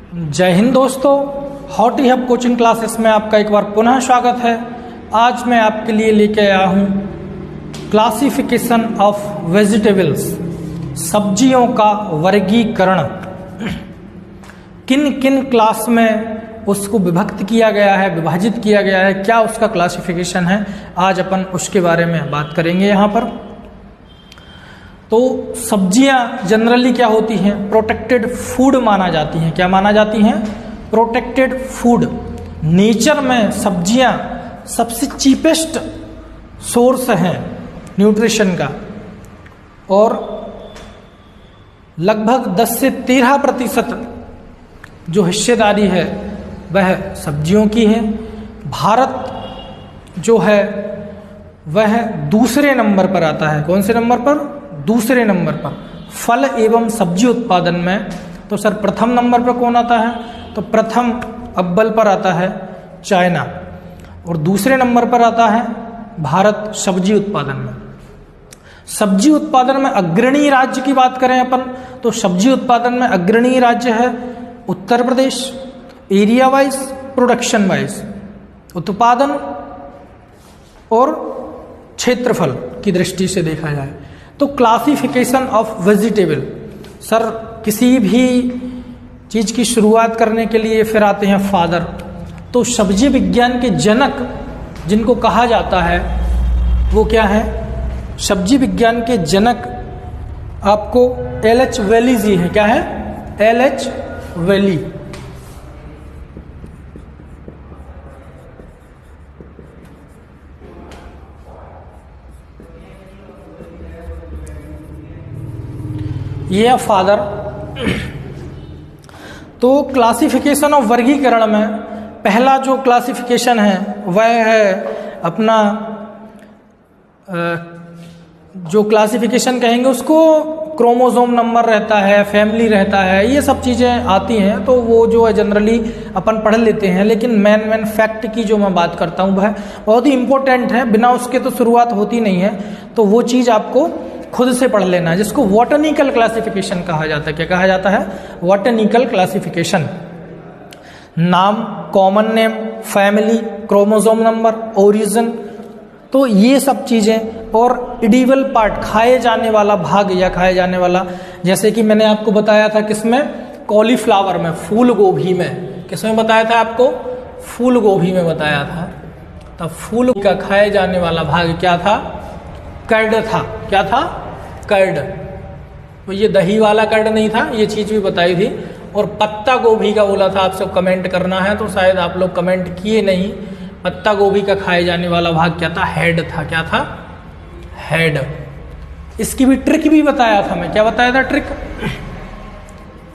जय हिंद दोस्तों, hottie hub coaching classes में आपका एक बार पुनः स्वागत है। आज मैं आपके लिए लेके आया हूँ क्लासिफिकेशन ऑफ वेजिटेबल्स, सब्जियों का वर्गीकरण। किन किन क्लास में उसको विभक्त किया गया है, विभाजित किया गया है, क्या उसका क्लासिफिकेशन है, आज अपन उसके बारे में बात करेंगे यहाँ पर। तो सब्जियां जनरली क्या होती हैं, प्रोटेक्टेड फूड माना जाती हैं। क्या माना जाती हैं? Protected food. नेचर में सब्जियां सबसे चीपेस्ट सोर्स हैं न्यूट्रिशन का, और लगभग 10 से 13% जो हिस्सेदारी है वह सब्जियों की है। भारत जो है वह दूसरे नंबर पर आता है। कौन से नंबर पर? दूसरे नंबर पर। फल एवं सब्जी उत्पादन में तो सर प्रथम नंबर पर कौन आता है? तो प्रथम अव्वल पर आता है चाइना, और दूसरे नंबर पर आता है भारत सब्जी उत्पादन में। सब्जी उत्पादन में अग्रणी राज्य की बात करें अपन, तो सब्जी उत्पादन में अग्रणी राज्य है Uttar Pradesh. Area wise, production wise, उत्पादन और क्षेत्रफल की दृष्टि से देखा जाए तो क्लासिफिकेशन ऑफ वेजिटेबल। सर किसी भी चीज की शुरुआत करने के लिए फिर आते हैं फादर। तो सब्जी विज्ञान के जनक जिनको कहा जाता है वो क्या है? सब्जी विज्ञान के जनक आपको एल.एच. वेली जी है। क्या है? एल.एच. वेली। ये फादर। तो क्लासिफिकेशन ऑफ वर्गीकरण में पहला जो क्लासिफिकेशन है वह है अपना जो क्लासिफिकेशन कहेंगे उसको क्रोमोसोम नंबर रहता है, फैमिली रहता है, ये सब चीज़ें आती हैं। तो वो जो है जनरली अपन पढ़ लेते हैं, लेकिन मेन फैक्ट की जो मैं बात करता हूँ वह बहुत ही इंपॉर्टेंट है, बिना उसके तो शुरुआत होती नहीं है। तो वो चीज़ आपको खुद से पढ़ लेना है, जिसको बॉटनिकल क्लासिफिकेशन कहा जाता है। क्या कहा जाता है? Botanical classification. नाम, common name, family, chromosome number, origin, तो ये सब चीजें, और इडिबल पार्ट, खाए जाने वाला भाग या खाए जाने वाला, जैसे कि मैंने आपको बताया था किसमें? कॉलीफ्लावर में, फूल गोभी में। किसमें बताया था आपको? फूल गोभी में बताया था। तब फूल का खाए जाने वाला भाग क्या था? कर्ड था। क्या था? कर्ड। तो ये दही वाला कर्ड नहीं था, ये चीज भी बताई थी। और पत्ता गोभी का बोला था आपसे कमेंट करना है, तो शायद आप लोग कमेंट किए नहीं। पत्ता गोभी का खाए जाने वाला भाग क्या था? हेड था। क्या था? हेड। इसकी भी ट्रिक भी बताया था मैं। क्या बताया था ट्रिक?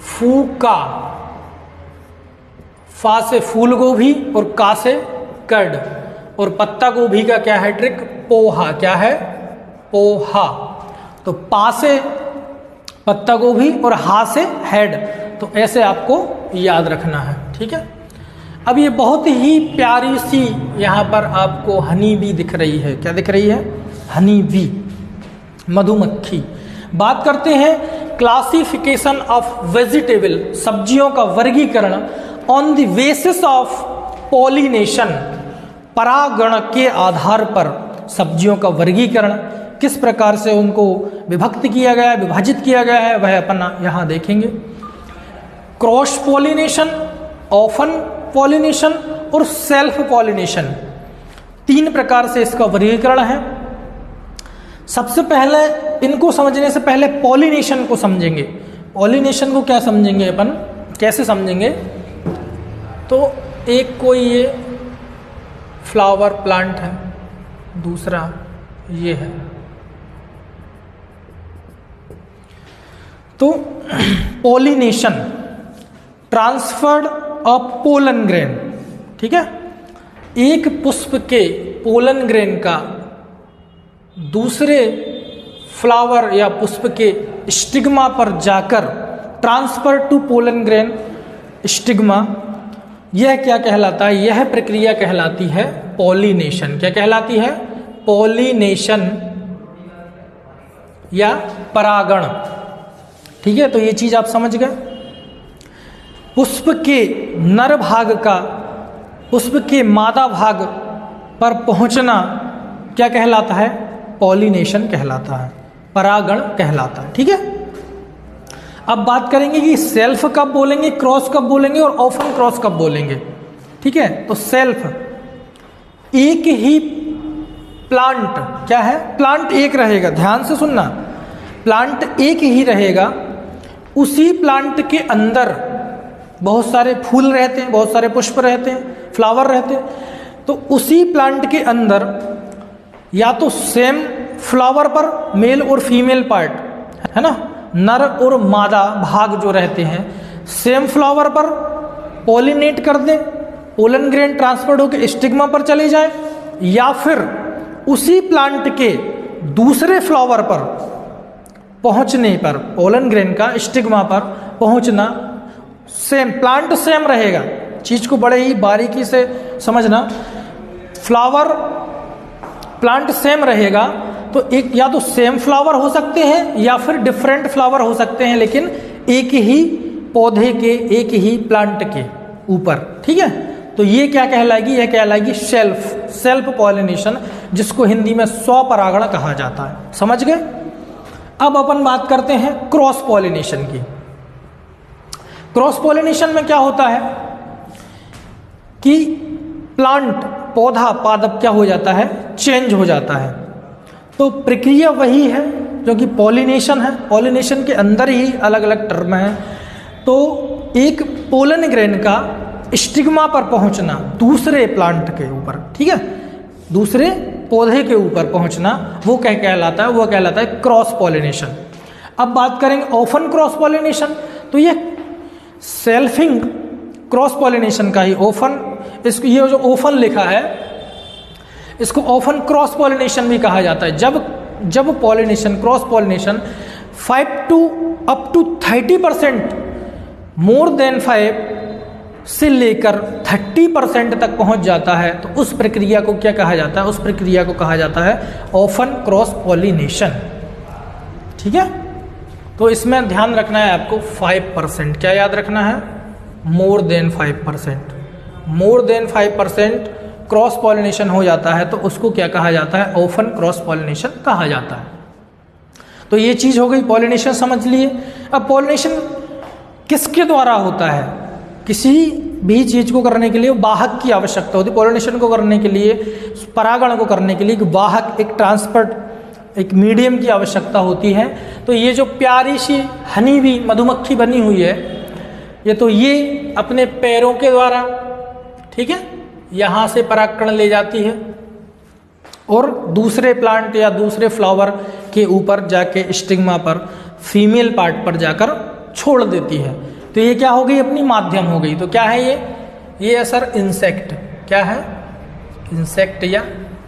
फूका, फा से फूल गोभी और का से कर्ड। और पत्ता गोभी का क्या है ट्रिक? पोहा। क्या है? पोहा। तो पा से पत्ता गोभी और हा से हेड। तो ऐसे आपको याद रखना है, ठीक है। अब ये बहुत ही प्यारी सी यहाँ पर आपको हनी बी दिख रही है। क्या दिख रही है? हनी बी, मधुमक्खी। बात करते हैं क्लासिफिकेशन ऑफ वेजिटेबल, सब्जियों का वर्गीकरण on the basis of pollination, परागण के आधार पर सब्जियों का वर्गीकरण किस प्रकार से उनको विभक्त किया गया है, विभाजित किया गया है, वह अपन यहाँ देखेंगे। क्रॉस पॉलिनेशन, ऑफन पॉलिनेशन और सेल्फ पॉलिनेशन, 3 प्रकार से इसका वर्गीकरण है। सबसे पहले इनको समझने से पहले पॉलिनेशन को समझेंगे। पॉलिनेशन को क्या समझेंगे अपन, कैसे समझेंगे? तो एक कोई ये फ्लावर प्लांट है, दूसरा ये है। तो pollination, transferred of pollen grain, ठीक है। एक पुष्प के पोलन ग्रेन का दूसरे फ्लावर या पुष्प के स्टिग्मा पर जाकर transfer to pollen grain stigma, यह क्या कहलाता है? यह प्रक्रिया कहलाती है पॉलिनेशन। क्या कहलाती है? पॉलिनेशन या परागण, ठीक है। तो ये चीज आप समझ गए। पुष्प के नर भाग का पुष्प के मादा भाग पर पहुंचना क्या कहलाता है? पॉलिनेशन कहलाता है, परागण कहलाता है। ठीक है, अब बात करेंगे कि सेल्फ कब बोलेंगे, क्रॉस कब बोलेंगे और ऑफन क्रॉस कब बोलेंगे। ठीक है, तो सेल्फ, एक ही प्लांट क्या है? प्लांट एक रहेगा, ध्यान से सुनना, प्लांट एक ही रहेगा, उसी प्लांट के अंदर बहुत सारे फूल रहते हैं, बहुत सारे पुष्प रहते हैं, फ्लावर रहते हैं, तो उसी प्लांट के अंदर या तो सेम फ्लावर पर मेल और फीमेल पार्ट है ना, नर और मादा भाग जो रहते हैं सेम फ्लावर पर पॉलिनेट कर दें, पोलन ग्रेन ट्रांसफर होकर स्टिग्मा पर चले जाए, या फिर उसी प्लांट के दूसरे फ्लावर पर पहुंचने पर पोलन ग्रेन का स्टिग्मा पर पहुंचना, सेम प्लांट सेम रहेगा, चीज को बड़े ही बारीकी से समझना, फ्लावर प्लांट सेम रहेगा, तो एक या तो सेम फ्लावर हो सकते हैं या फिर डिफरेंट फ्लावर हो सकते हैं, लेकिन एक ही पौधे के, एक ही प्लांट के ऊपर। ठीक है, तो ये क्या कहलाएगी? यह कहलाएगी सेल्फ पॉलिनेशन, जिसको हिंदी में स्वपरागण कहा जाता है। समझ गए? अब अपन बात करते हैं क्रॉस पॉलिनेशन की। क्रॉस पॉलिनेशन में क्या होता है कि प्लांट, पौधा, पादप क्या हो जाता है? चेंज हो जाता है। तो प्रक्रिया वही है जो कि पॉलिनेशन है, पॉलिनेशन के अंदर ही अलग अलग टर्म है। तो एक पोलन ग्रेन का स्टिग्मा पर पहुंचना दूसरे प्लांट के ऊपर, ठीक है, दूसरे पौधे के ऊपर पहुंचना, वो क्या कहलाता है? वो कहलाता है क्रॉस पॉलिनेशन। अब बात करेंगे ऑफन क्रॉस पॉलिनेशन, तो ये सेल्फिंग क्रॉस पॉलिनेशन का ही ऑफन, इसको ये जो ऑफन लिखा है इसको ऑफन क्रॉस पॉलिनेशन भी कहा जाता है। जब pollination, cross pollination 5 to up to 30%, more than 5 से लेकर 30% तक पहुंच जाता है, तो उस प्रक्रिया को क्या कहा जाता है? उस प्रक्रिया को कहा जाता है ऑफन क्रॉस पॉलिनेशन। ठीक है, तो इसमें ध्यान रखना है आपको 5%, क्या याद रखना है? More than 5%। More than 5% cross pollination हो जाता है तो उसको क्या कहा जाता है? ऑफन क्रॉस पॉलिनेशन कहा जाता है। तो ये चीज हो गई, पॉलिनेशन समझ लिए। अब पॉलिनेशन किसके द्वारा होता है? किसी भी चीज को करने के लिए वाहक की आवश्यकता होती है। पॉलिनेशन को करने के लिए, परागण को करने के लिए एक वाहक, एक ट्रांसपोर्ट, एक मीडियम की आवश्यकता होती है। तो ये जो प्यारी सी हनी भी मधुमक्खी बनी हुई है, ये तो ये अपने पैरों के द्वारा, ठीक है, यहाँ से परागकण ले जाती है और दूसरे प्लांट या दूसरे फ्लावर के ऊपर जाके स्टिग्मा पर, फीमेल पार्ट पर जाकर छोड़ देती है। तो ये क्या हो गई? अपनी माध्यम हो गई। तो क्या है ये है सर इंसेक्ट। क्या है? इंसेक्ट या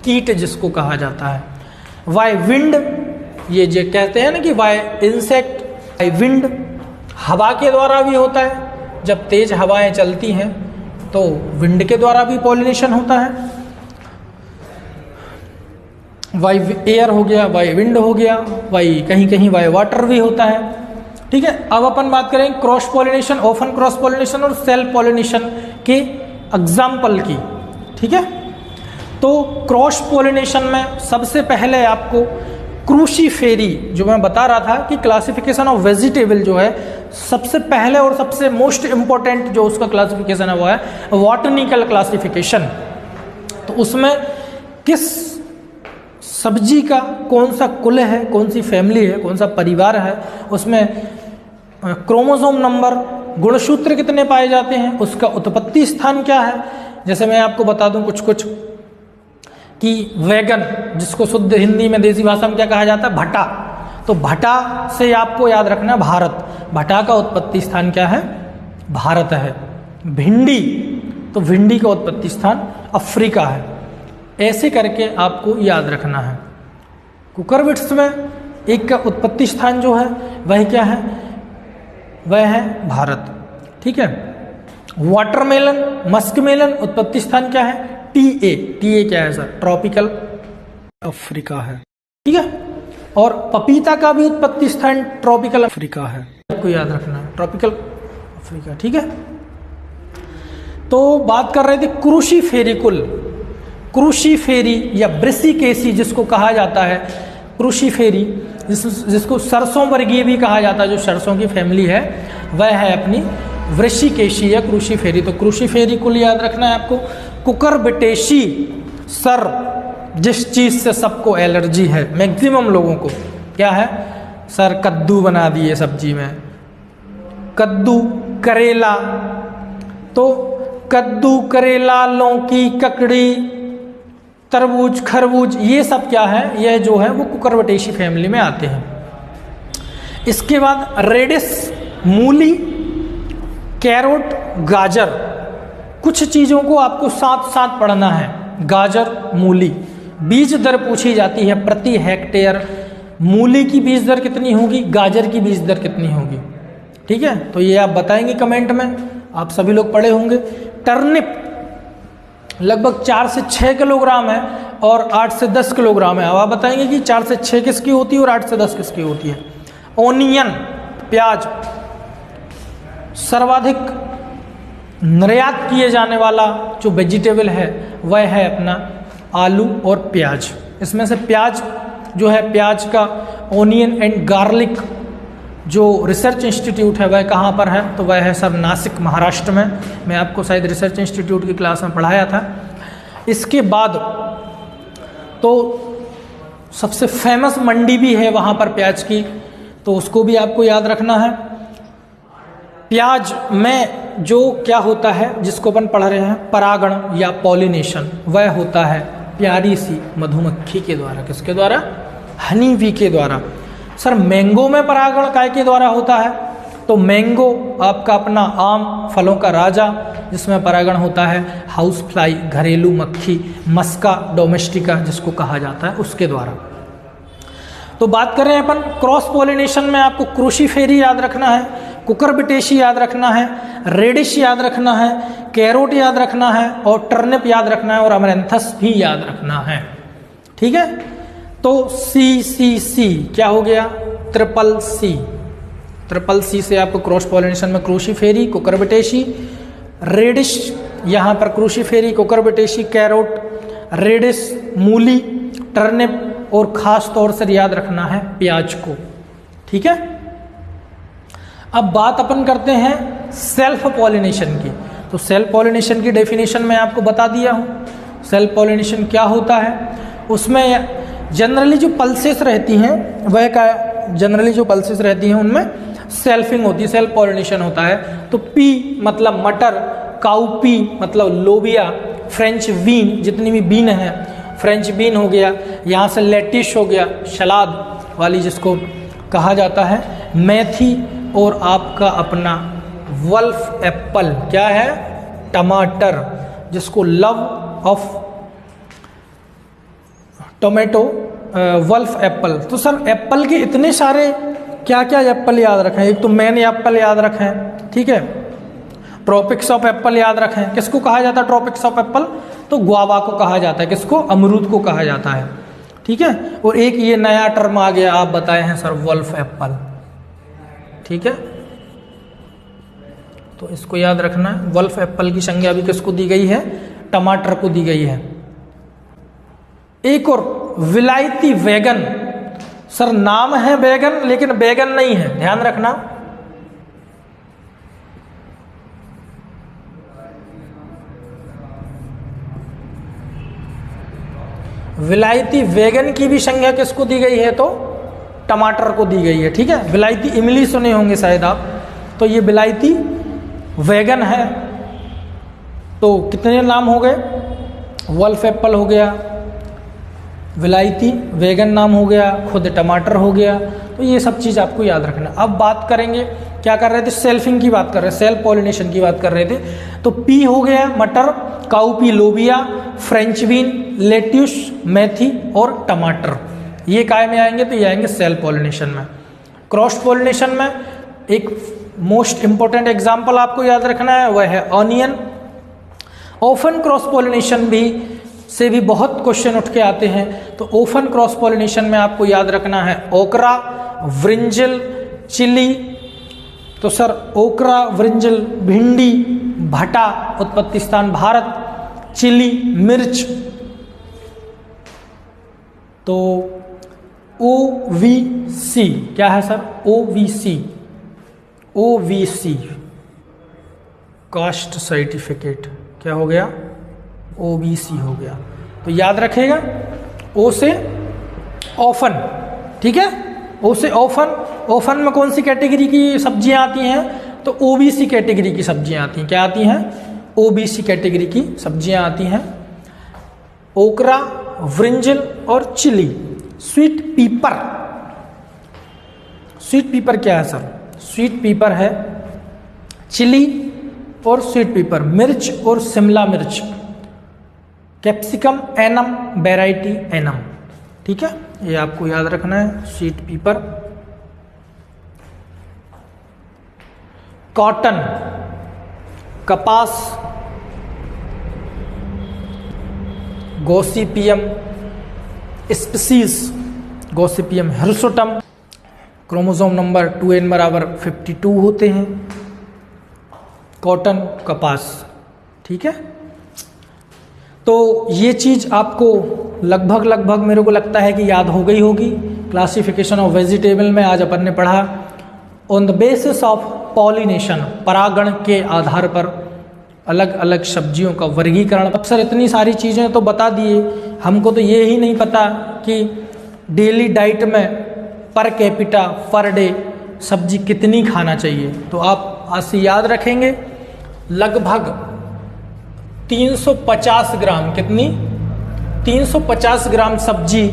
कीट जिसको कहा जाता है। वाई विंड, ये जो कहते हैं ना कि वाई इंसेक्ट, वाई विंड हवा के द्वारा भी होता है। जब तेज हवाएं चलती हैं तो विंड के द्वारा भी पॉलिनेशन होता है। वाई एयर हो गया, वाई विंड हो गया, वाई कहीं कहीं वाई वाटर भी होता है। ठीक है, अब अपन बात करें cross pollination, often cross pollination और सेल्फ पॉलिनेशन के एग्जाम्पल की। ठीक है, तो क्रॉस पॉलिनेशन में सबसे पहले आपको क्रूसीफेरी, जो मैं बता रहा था कि क्लासिफिकेशन ऑफ वेजिटेबल जो है, सबसे पहले और सबसे मोस्ट इंपॉर्टेंट जो उसका क्लासिफिकेशन है वो है बॉटनिकल क्लासिफिकेशन। तो उसमें किस सब्जी का कौन सा कुल है, कौन सी फैमिली है, कौन सा परिवार है, उसमें क्रोमोसोम नंबर, गुणसूत्र कितने पाए जाते हैं, उसका उत्पत्ति स्थान क्या है। जैसे मैं आपको बता दूं कुछ कि वैगन, जिसको शुद्ध हिंदी में देसी भाषा में क्या कहा जाता है? भटा। तो भटा से आपको याद रखना भारत, भटा का उत्पत्ति स्थान क्या है? भारत है। भिंडी, तो भिंडी का उत्पत्ति स्थान अफ्रीका है। ऐसे करके आपको याद रखना है। कुकरबिट्स में एक का उत्पत्ति स्थान जो है वह क्या है? वह है भारत। ठीक है, वाटरमेलन, मस्कमेलन उत्पत्ति स्थान क्या है? टीए। टीए क्या है सर? ट्रॉपिकल अफ्रीका है। ठीक है, और पपीता का भी उत्पत्ति स्थान ट्रॉपिकल अफ्रीका है। आपको याद रखना है ट्रॉपिकल अफ्रीका। ठीक है। तो बात कर रहे थे क्रूसीफेरिकुल, क्रूसीफेरी या ब्रिसिकेसी जिसको कहा जाता है, क्रूसीफेरी जिसको सरसों वर्गीय भी कहा जाता है, जो सरसों की फैमिली है वह है अपनी वृश्चिकेशी या क्रूसीफेरी। तो क्रूसीफेरिकुल याद रखना है आपको। कुकुरबिटेसी, सर जिस चीज़ से सबको एलर्जी है, मैक्सिमम लोगों को क्या है, सर कद्दू बना दिए सब्जी में, कद्दू, करेला, तो कद्दू, करेला, लौकी, ककड़ी, तरबूज, खरबूज, ये सब क्या है, यह जो है वो कुकुरबिटेसी फैमिली में आते हैं। इसके बाद रेडिस, मूली, कैरोट, गाजर, कुछ चीज़ों को आपको साथ साथ पढ़ना है। गाजर, मूली, बीज दर पूछी जाती है प्रति हेक्टेयर, मूली की बीज दर कितनी होगी, गाजर की बीज दर कितनी होगी, ठीक है। तो ये आप बताएंगे कमेंट में, आप सभी लोग पढ़े होंगे। टर्निप लगभग 4 से 6 किलोग्राम है और 8 से 10 किलोग्राम है। अब आप बताएंगे कि 4 से 6 किसकी होती है और 8 से 10 किसकी होती है। ओनियन, प्याज, सर्वाधिक निर्यात किए जाने वाला जो वेजिटेबल है वह है अपना आलू और प्याज। इसमें से प्याज जो है, प्याज का ओनियन एंड गार्लिक जो रिसर्च इंस्टीट्यूट है वह कहाँ पर है, तो वह है सर नासिक, महाराष्ट्र में। मैं आपको शायद रिसर्च इंस्टीट्यूट की क्लास में पढ़ाया था। इसके बाद तो सबसे फेमस मंडी भी है वहाँ पर प्याज की, तो उसको भी आपको याद रखना है। प्याज में जो क्या होता है जिसको अपन पढ़ रहे हैं, परागण या पॉलिनेशन, वह होता है प्यारी सी मधुमक्खी के द्वारा। किसके द्वारा? हनी बी के द्वारा। सर मैंगो में परागण काय के द्वारा होता है, तो मैंगो आपका अपना आम, फलों का राजा, जिसमें परागण होता है हाउस फ्लाई, घरेलू मक्खी, मस्का डोमेस्टिका जिसको कहा जाता है, उसके द्वारा। तो बात कर रहे हैं अपन क्रॉस पॉलिनेशन में, आपको क्रूसीफेरी याद रखना है, कुकुरबिटेसी याद रखना है, रेडिश याद रखना है, कैरोट याद रखना है और टर्निप याद रखना है और अमरैंथस भी याद रखना है, ठीक है। तो सी क्या हो गया? Triple C. ट्रिपल सी से आपको क्रॉस पॉलिनेशन में क्रूसीफेरी, कुकुरबिटेसी, रेडिश, यहाँ पर क्रूसीफेरी, कुकुरबिटेसी, कैरोट, रेडिश, मूली, टर्निप और खास तौर से याद रखना है प्याज को, ठीक है। अब बात अपन करते हैं सेल्फ पॉलिनेशन की। तो सेल्फ पॉलिनेशन की डेफिनेशन मैं आपको बता दिया हूँ। सेल्फ पॉलिनेशन क्या होता है, उसमें जनरली जो पल्सेस रहती हैं वह का जनरली जो पल्सेस रहती हैं उनमें सेल्फिंग होती है, सेल्फ पॉलिनेशन होता है। तो पी मतलब मटर, काउपी मतलब लोबिया, फ्रेंच बीन, जितनी भी बीन है, फ्रेंच बीन हो गया, यहाँ से लेटिश हो गया, सलाद वाली जिसको कहा जाता है, मेथी और आपका अपना वल्फ एप्पल, क्या है? टमाटर, जिसको love of tomato, wolf Apple. तो सर एप्पल के इतने सारे क्या क्या एप्पल याद रखें? एक तो मैन एप्पल याद रखें, ठीक है। ट्रॉपिक्स ऑफ एप्पल याद रखें। किसको कहा जाता है ट्रॉपिक्स ऑफ एप्पल? तो गुआवा को कहा जाता है। किसको? अमरूद को कहा जाता है, ठीक है। और एक ये नया टर्म आ गया, आप बताए हैं सर, वल्फ एप्पल, ठीक है। तो इसको याद रखना है। वल्फ एप्पल की संज्ञा भी किसको दी गई है? टमाटर को दी गई है। एक और विलायती वैगन। सर नाम है बैगन लेकिन बैगन नहीं है, ध्यान रखना। विलायती वैगन की भी संज्ञा किसको दी गई है? तो टमाटर को दी गई है, ठीक है। विलायती इमली सुने होंगे शायद आप, तो ये विलायती वैगन है। तो कितने नाम हो गए? वल्फ एप्पल हो गया, विलायती वैगन नाम हो गया, खुद टमाटर हो गया। तो ये सब चीज़ आपको याद रखना। अब बात करेंगे, क्या कर रहे थे? सेल्फिंग की बात कर रहे थे, सेल्फ पॉलिनेशन की बात कर रहे थे। तो पी हो गया मटर, काउपी लोबिया, फ्रेंच बीन, लेट्यूस मेथी और टमाटर, ये काय में आएंगे? तो ये आएंगे सेल्फ पॉलिनेशन में। क्रॉस पॉलिनेशन में एक मोस्ट इंपॉर्टेंट एग्जाम्पल आपको याद रखना है, वह है ऑनियन। ओफन क्रॉस पॉलिनेशन से भी बहुत क्वेश्चन उठ के आते हैं। तो ओफन क्रॉस पॉलिनेशन में आपको याद रखना है ओकरा, ब्रिंजल, चिली। तो सर ओकरा, ब्रिंजल, भिंडी, भटा उत्पत्ति स्थान भारत, चिली मिर्च, तो OVC क्या है सर? OVC कास्ट सर्टिफिकेट क्या हो गया? OBC हो गया। तो याद रखेगा O से ऑफन, ठीक है, O से ऑफन। ऑफन में कौन सी कैटेगरी की सब्जियां आती हैं? तो OBC कैटेगरी की सब्जियां आती हैं। क्या आती हैं? OBC कैटेगरी की सब्जियां आती हैं। ओकरा, व्रिंजल और चिली। स्वीट पीपर, स्वीट पीपर क्या है सर? स्वीट पीपर है चिली और स्वीट पीपर, मिर्च और शिमला मिर्च, कैप्सिकम एनम, वेराइटी एनम, ठीक है, ये आपको याद रखना है। स्वीट पीपर। कॉटन, कपास, Gossypium species, Gossypium hirsutum, chromosome number 2n बराबर 52 होते हैं। कॉटन, कपास, ठीक है। तो ये चीज़ आपको लगभग मेरे को लगता है कि याद हो गई होगी। क्लासिफिकेशन ऑफ वेजिटेबल में आज अपन ने पढ़ा on the basis of pollination, परागण के आधार पर अलग अलग सब्जियों का वर्गीकरण। अब सर इतनी सारी चीज़ें तो बता दिए, हमको तो ये ही नहीं पता कि डेली डाइट में पर कैपिटा पर डे सब्जी कितनी खाना चाहिए। तो आप आज से याद रखेंगे लगभग 350 ग्राम, कितनी? 350 ग्राम सब्जी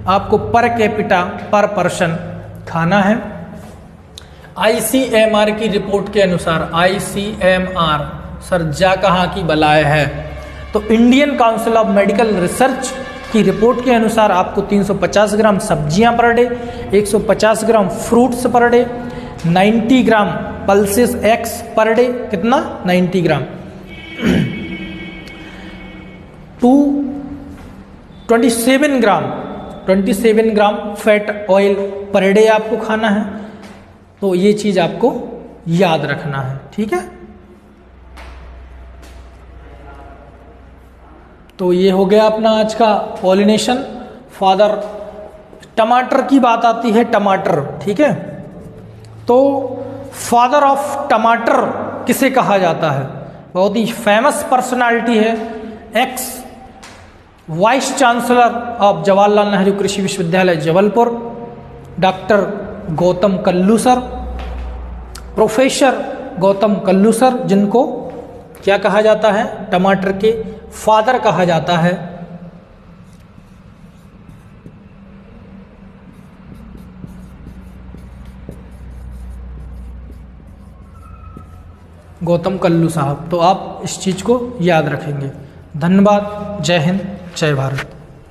आपको पर कैपिटा पर पर्सन खाना है। ICMR की रिपोर्ट के अनुसार, ICMR सर जा कहाँ की बलाय है, तो Indian council of medical research की रिपोर्ट के अनुसार आपको 350 ग्राम सब्जियां पर डे, 150 ग्राम फ्रूट्स पर डे, 90 ग्राम पल्सेस एग्स पर डे, कितना? 90 ग्राम, 27 ग्राम फैट ऑयल पर डे आपको खाना है। तो ये चीज आपको याद रखना है, ठीक है। तो ये हो गया अपना आज का पॉलिनेशन। फादर, टमाटर की बात आती है, टमाटर, ठीक है। तो फादर ऑफ टमाटर किसे कहा जाता है? बहुत ही फेमस पर्सनालिटी है, ex vice chancellor of Jawaharlal Nehru Krishi Vishwavidyalaya Jabalpur, doctor Gautam Kallu sir, professor Gautam Kallu sir, जिनको क्या कहा जाता है? टमाटर के फादर कहा जाता है। गौतम कल्लू साहब। तो आप इस चीज को याद रखेंगे। धन्यवाद। जय हिंद, जय भारत।